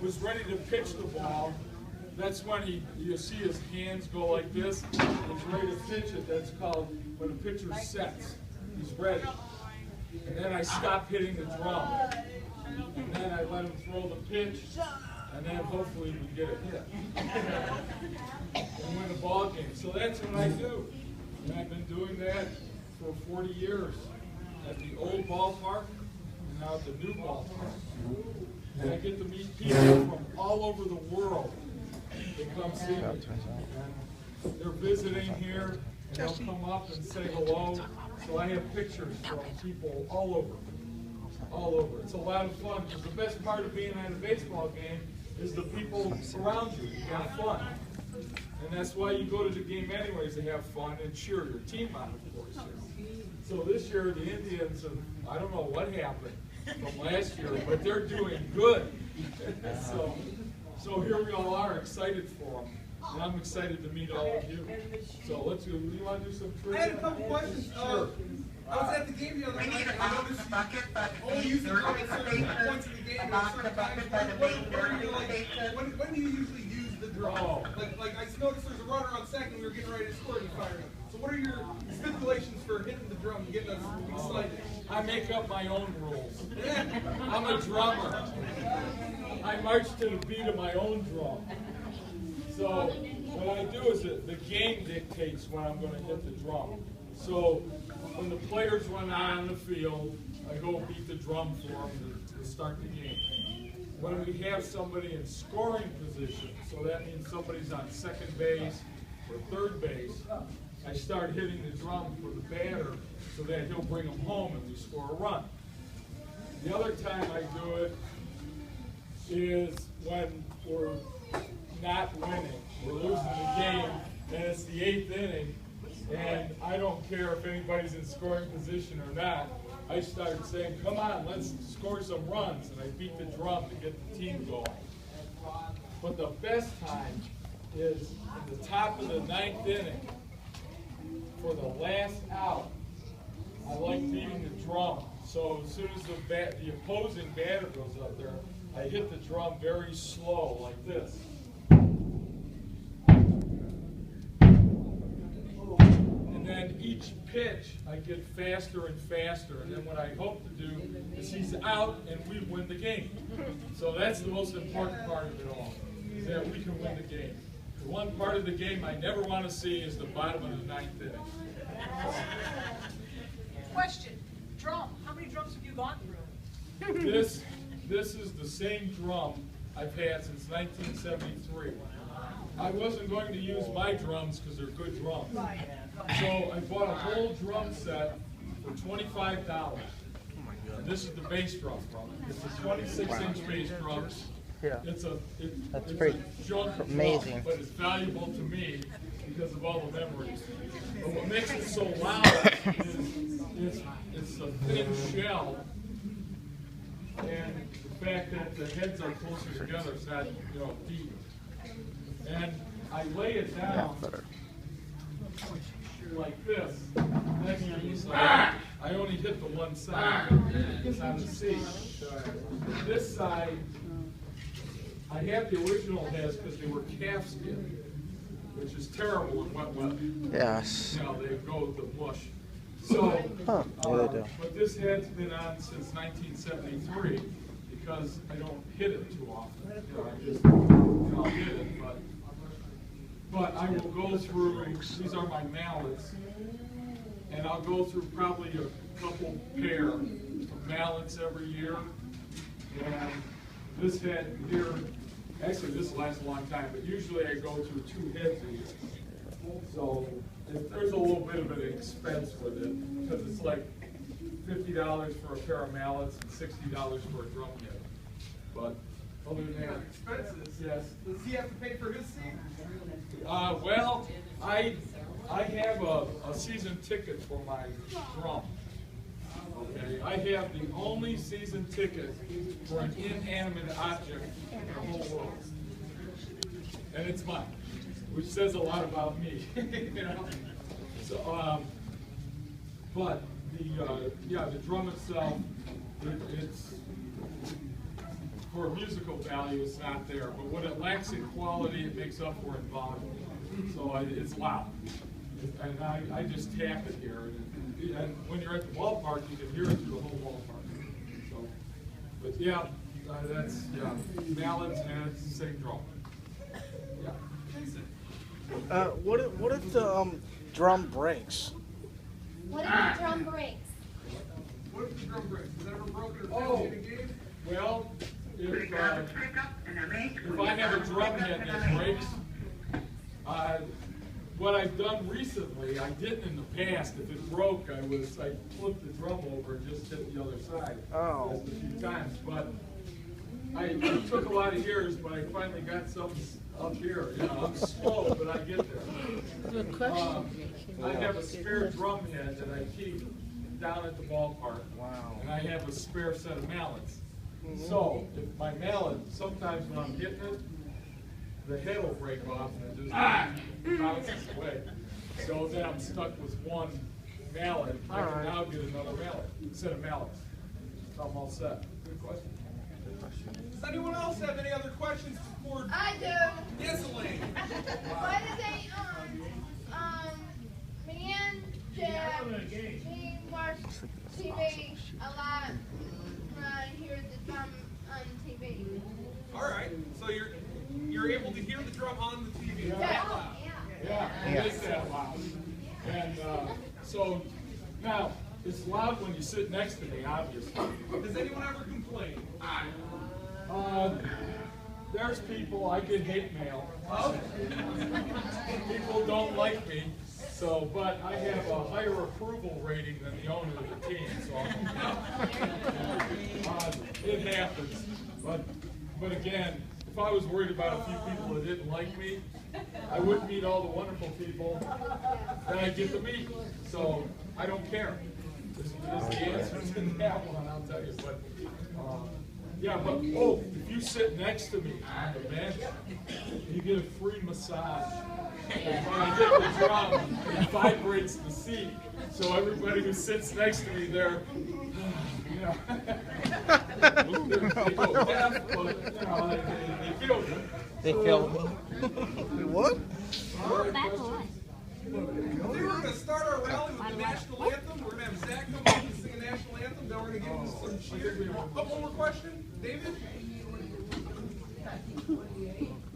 was ready to pitch the ball, that's when you see his hands go like this. He's ready to pitch it. That's called when a pitcher sets. He's ready. And then I stop hitting the drum. And then I let him throw the pitch. And then hopefully we get a hit. And win a ball game. So that's what I do. And I've been doing that for 40 years at the old ballpark and now at the new ballpark. And I get to meet people from all over the world that come see me. And they're visiting here, and they'll come up and say hello. So I have pictures from people all over. All over. It's a lot of fun, because the best part of being at a baseball game is the people around you. You have fun. And that's why you go to the game anyways, to have fun and cheer your team on, of course. So this year, the Indians, I don't know what happened from last year, but they're doing good. So here we all are, excited for them. And I'm excited to meet all of you. So let's go. You want to do some trivia? I had a couple questions. Sure. I was at the game the other night. I noticed you only use the drum at certain points in the game or certain times. When do you usually use the drum? Oh. Like I noticed there's a runner on second. We were getting ready to score and you fired him. So what are your stipulations for hitting the drum and getting us excited? I make up my own rules. I'm a drummer. I march to the beat of my own drum. So what I do is the game dictates when I'm going to hit the drum. So when the players run out on the field, I go beat the drum for them to start the game. When we have somebody in scoring position, so that means somebody's on second base or third base, I start hitting the drum for the batter so that he'll bring them home and we score a run. The other time I do it is when we're not winning. We're losing the game, and it's the 8th inning, and I don't care if anybody's in scoring position or not. I start saying, come on, let's score some runs, and I beat the drum to get the team going. But the best time is at the top of the 9th inning, for the last out. I like beating the drum. So as soon as the opposing batter goes up there, I hit the drum very slow, like this. And then each pitch, I get faster and faster. And then what I hope to do is he's out and we win the game. So that's the most important part of it all, is that we can win the game. The one part of the game I never want to see is the bottom of the 9th inning. Question. Drum. How many drums have you gone through? This is the same drum I've had since 1973. I wasn't going to use my drums because they're good drums. So I bought a whole drum set for $25. And this is the bass drum. It's a 26-inch bass drum. Yeah. It's a junk amazing drum, but it's valuable to me because of all the memories. But what makes it so loud is it's a thin shell, and the fact that the heads are closer together, it's not, deep. And I lay it down like this. Next to me, so I only hit the one side. It's on the C. This side, I have the original heads because they were calfskin, which is terrible in wet weather. Yes. They go with the bush. So, yeah, they do. but this head's been on since 1973 because I don't hit it too often. I just hit it, but I will go through. These are my mallets, and I'll go through probably a couple pair of mallets every year. And this head here, actually this lasts a long time, but usually I go through 2 heads a year. So there's a little bit of an expense with it, because it's like $50 for a pair of mallets and $60 for a drum head. But other than that, Expenses? yes. Does he have to pay for his seat? Well, I have a season ticket for my drum. Okay, I have the only season ticket for an inanimate object in the whole world, and it's mine, which says a lot about me. So, but the drum itself, for musical value, it's not there. But what it lacks in quality, it makes up for in volume. So it's loud. And I just tap it here. And when you're at the ballpark, you can hear it through the whole ballpark. So, but yeah, Mallet's had the same drum. Yeah. What if the drum breaks? What if the drum breaks? What if the drum breaks? Has that ever broken or Oh. failed in a game? Well, if I have a drum head that breaks, what I've done recently, I didn't in the past. If it broke, I flipped the drum over and just hit the other side. Oh. Just a few times. But it took a lot of years, but I finally got something up here. You know, I'm slow, but I get there. I have a spare drum head that I keep down at the ballpark. Wow. And I have a spare set of mallets. So, if my mallet, sometimes when I'm hitting it, the head will break off and it just bounces away. So then I'm stuck with one mallet. I can now get another mallet, set of mallets. So I'm all set. Good question. Does anyone else have any other questions for? I do. Yes, Elaine. Why do they, me and Jeff, we watch TV a lot when I hear the drum on TV. All right. So you're able to hear the drum on the TV. Yeah. Yeah, it is that loud. And so now, it's loud when you sit next to me, obviously. Does anyone ever complain? There's people, I get hate mail. People don't like me, but I have a higher approval rating than the owner of the team, so it happens. But again, if I was worried about a few people that didn't like me, I wouldn't meet all the wonderful people that I get to meet. So I don't care. Is the answer to that one, I'll tell you. But if you sit next to me on the bench, you get a free massage. And when I hit the drum, it vibrates the seat. So everybody who sits next to me there, they go deaf, but they feel good. They feel me. What? We're going to start our rally with the national anthem. We're going to have Zach come up and sing a national anthem. Then we're going to give him some cheers. Oh, one more question. David?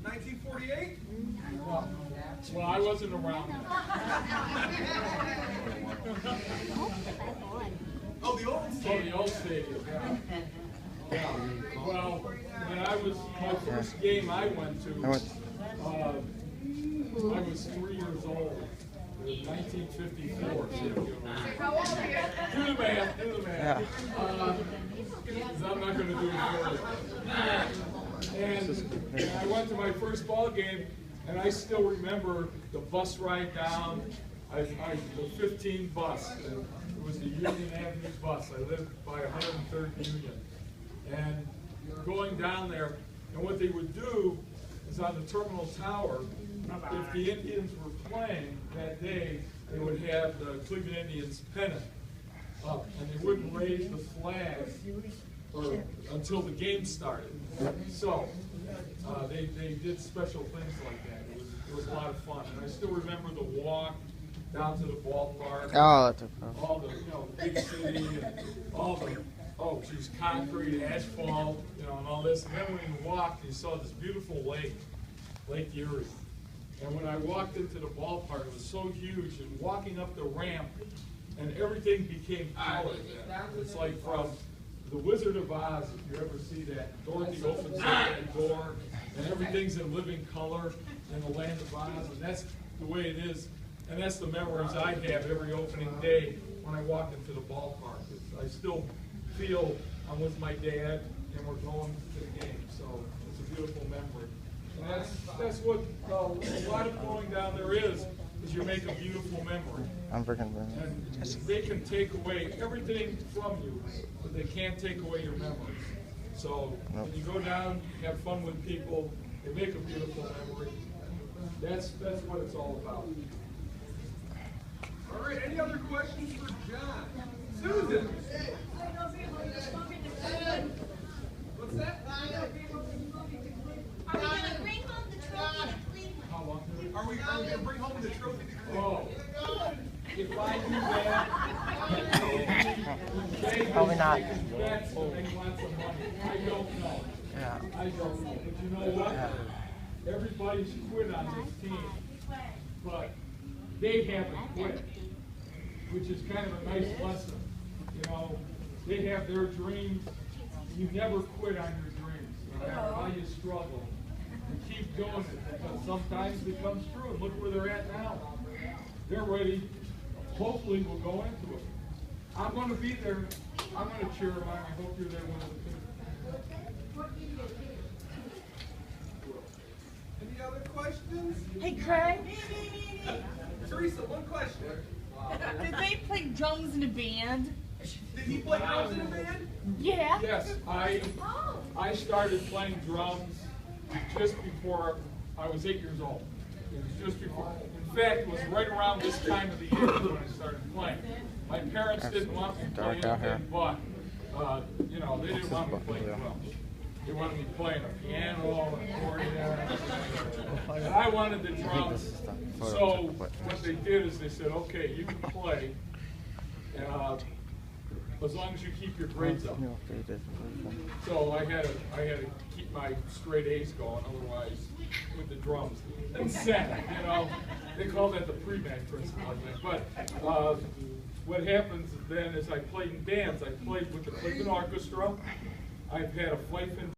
1948? Well, I wasn't around then. Oh, the old Oh, stadium. the old stadium, yeah. Well, when I was, my first game I went to, I was 3 years old. It was 1954. How old are you? Do the math. 'Cause I'm not going to do it for you. And I went to my first ball game, and I still remember the bus ride down. The 15 bus. It was the Union Avenue bus. I lived by 103rd Union. And going down there, and what they would do is on the terminal tower, if the Indians were playing that day, they would have the Cleveland Indians pennant up, and they wouldn't raise the flag until the game started. So they did special things like that. It was a lot of fun, and I still remember the walk down to the ballpark. Oh, that's okay. All the big city and all the concrete, asphalt, and all this. And then when you walked, you saw this beautiful lake, Lake Erie. And when I walked into the ballpark, it was so huge, and walking up the ramp, and everything became color. It's like from The Wizard of Oz, if you ever see that. Dorothy opens up that door, and everything's in living color in the land of Oz, and that's the way it is. And that's the memories I have every opening day when I walk into the ballpark. I still feel I'm with my dad, and we're going to the game, so it's a beautiful memory. And that's what a lot of going down there is you make a beautiful memory. I'm freaking And they can take away everything from you, but they can't take away your memories. So when you go down, have fun with people, they make a beautiful memory. That's what it's all about. All right, any other questions for John? Susan? What's that? Probably not. Bets and they want some money. I don't know. Yeah. I don't know. But you know what? Yeah. Everybody's quit on this team, but they haven't quit, which is kind of a nice lesson. You know, they have their dreams. You never quit on your dreams, no matter how you struggle. You keep doing it because sometimes it comes true. And look where they're at now. They're ready. Hopefully, we'll go into it. I'm going to be there. I'm going to cheer them on. I hope you're there with us too. Any other questions? Hey, Craig, Teresa, one question. did they play drums in a band? Did he play drums in a band? Yeah. Yes, I started playing drums just before I was 8 years old. It was just before. In fact, it was right around this time of the year when I started playing. My parents didn't want me to play anything but, you know, they didn't want me playing drums. They wanted me playing a piano, an accordion, and I wanted the drums. So what they did is they said, okay, you can play, as long as you keep your grades up. So I had to keep my straight A's going, otherwise with the drums. And sang, you know, they call that the pre-med principle, I think. But what happens then is I played in bands. I played with the Cleveland Orchestra. I've had a Fife and